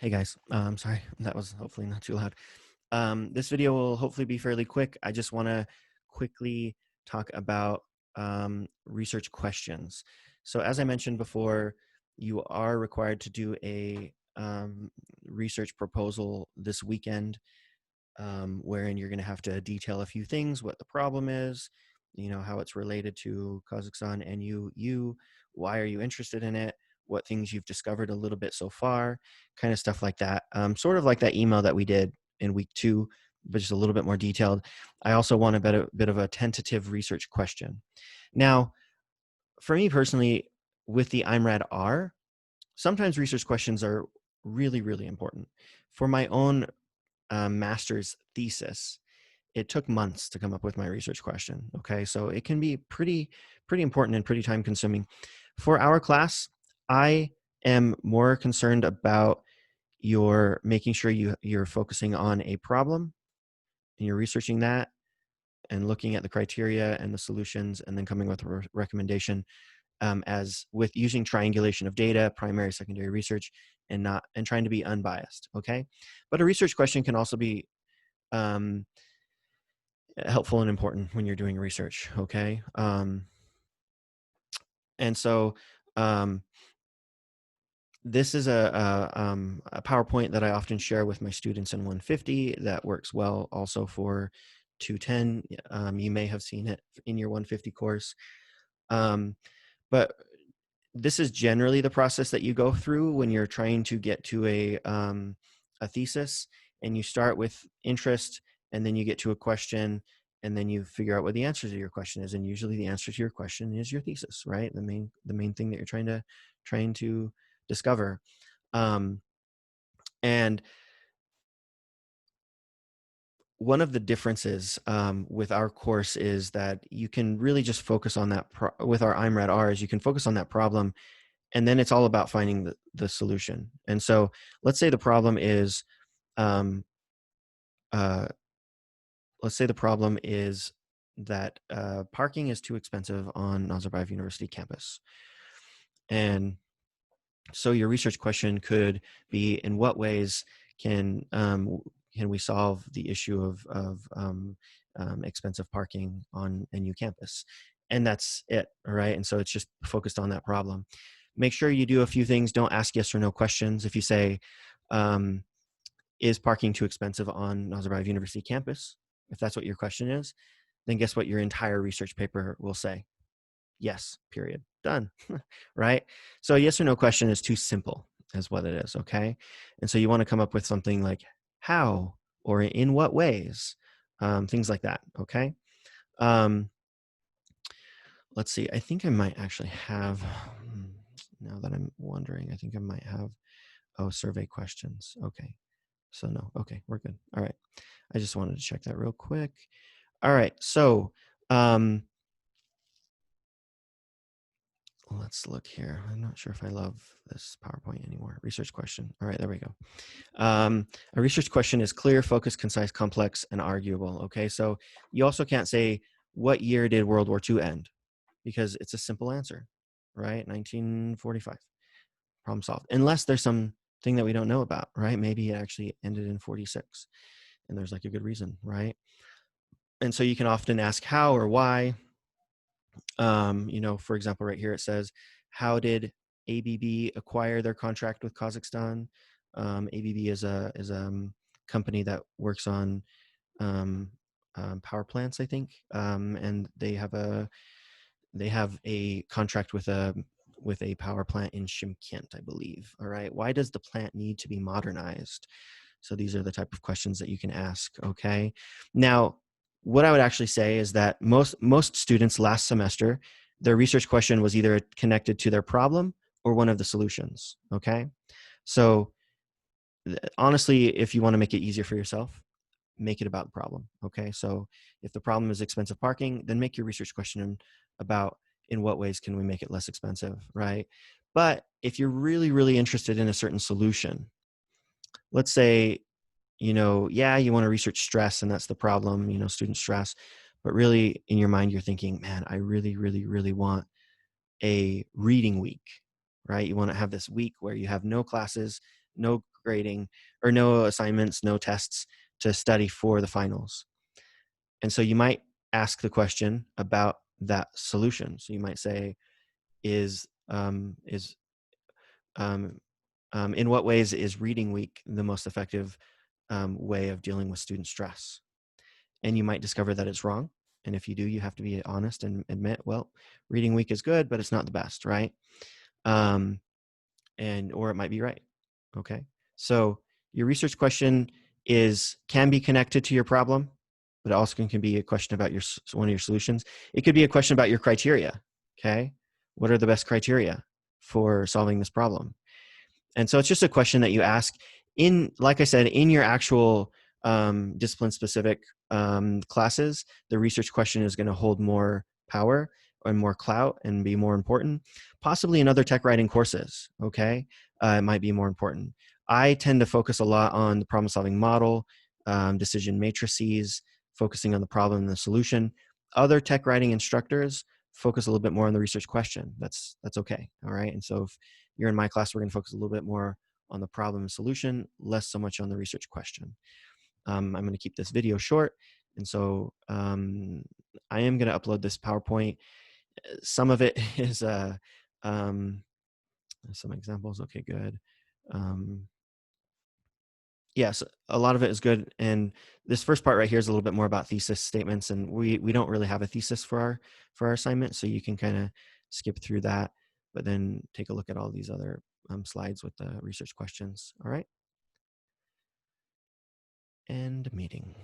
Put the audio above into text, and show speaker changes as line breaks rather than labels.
Hey guys, sorry, that was hopefully not too loud. This video will hopefully be fairly quick. I just want to quickly talk about research questions. So as I mentioned before, you are required to do a research proposal this weekend, wherein you're going to have to detail a few things, what the problem is, how it's related to Kazakhstan, and why are you interested in it, what things you've discovered a little bit so far, kind of stuff like that. Sort of like that email that we did in week 2, but just a little bit more detailed. I also want a bit of a tentative research question. Now, for me personally, with the IMRaDR, sometimes research questions are really, really important. For my own master's thesis, it took months to come up with my research question. Okay, so it can be pretty important and pretty time consuming. For our class, I am more concerned about your making sure you're focusing on a problem and you're researching that and looking at the criteria and the solutions and then coming with a recommendation, as with using triangulation of data, primary, secondary research, and trying to be unbiased. Okay, but a research question can also be helpful and important when you're doing research. Okay, and so this is a PowerPoint that I often share with my students in 150 that works well also for 210. You may have seen it in your 150 course, but this is generally the process that you go through when you're trying to get to a thesis, and you start with interest, and then you get to a question, and then you figure out what the answer to your question is. And usually the answer to your question is your thesis, right? The main thing that you're trying to discover. And one of the differences with our course is that you can really just focus on that with our IMRaDR is you can focus on that problem, and then it's all about finding the solution. And so let's say the problem is um, uh, that parking is too expensive on Nazarbayev University campus. And so your research question could be, in what ways can we solve the issue of expensive parking on NU campus? And that's it, all right? And so it's just focused on that problem. Make sure you do a few things. Don't ask yes or no questions. If you say, is parking too expensive on Nazarbayev University campus? If that's what your question is, then guess what your entire research paper will say? Yes, period, done, right? So a yes or no question is too simple is what it is, okay? And so you want to come up with something like how or in what ways, things like that, okay? Let's see, I think I might actually have, now that I'm wondering, I think I might have, survey questions. Okay, so no, okay, we're good. All right, I just wanted to check that real quick. All right, so let's look here. I'm not sure if I love this PowerPoint anymore. Research question. All right, there we go. A research question is clear, focused, concise, complex, and arguable. Okay, so you also can't say, what year did World War II end? Because it's a simple answer, right? 1945. Problem solved. Unless there's something that we don't know about, right? Maybe it actually ended in 46 and there's like a good reason, right? And so you can often ask how or why. For example, right here it says, how did ABB acquire their contract with Kazakhstan? ABB is a company that works on power plants, I think, and they have a contract with a power plant in Shymkent, I believe. All right, why does the plant need to be modernized? So these are the type of questions that you can ask. Okay, now what I would actually say is that most students last semester, their research question was either connected to their problem or one of the solutions. Okay, so honestly, if you want to make it easier for yourself, make it about the problem. Okay, so if the problem is expensive parking, then make your research question about in what ways can we make it less expensive, right? But if you're really interested in a certain solution, let's say, yeah, you want to research stress and that's the problem, student stress, but really in your mind you're thinking, man, I really want a reading week, right? You want to have this week where you have no classes, no grading or no assignments, no tests to study for the finals. And so you might ask the question about that solution. So you might say, in what ways is reading week the most effective way of dealing with student stress? And you might discover that it's wrong. And if you do, you have to be honest and admit, well, reading week is good, but it's not the best, right? Or it might be right. Okay. So your research question can be connected to your problem, but it also can be a question about one of your solutions. It could be a question about your criteria. Okay. What are the best criteria for solving this problem? And so it's just a question that you ask like I said, in your actual discipline-specific classes. The research question is going to hold more power and more clout and be more important. Possibly in other tech writing courses, okay? It might be more important. I tend to focus a lot on the problem-solving model, decision matrices, focusing on the problem and the solution. Other tech writing instructors focus a little bit more on the research question. That's okay, all right? And so if you're in my class, we're going to focus a little bit more on the problem and solution, less so much on the research question. I'm going to keep this video short, and so I am going to upload this PowerPoint. Some of it is some examples. Okay, good. Yes, a lot of it is good. And this first part right here is a little bit more about thesis statements, and we don't really have a thesis for our assignment, so you can kind of skip through that, but then take a look at all these other slides with the research questions. All right. End meeting.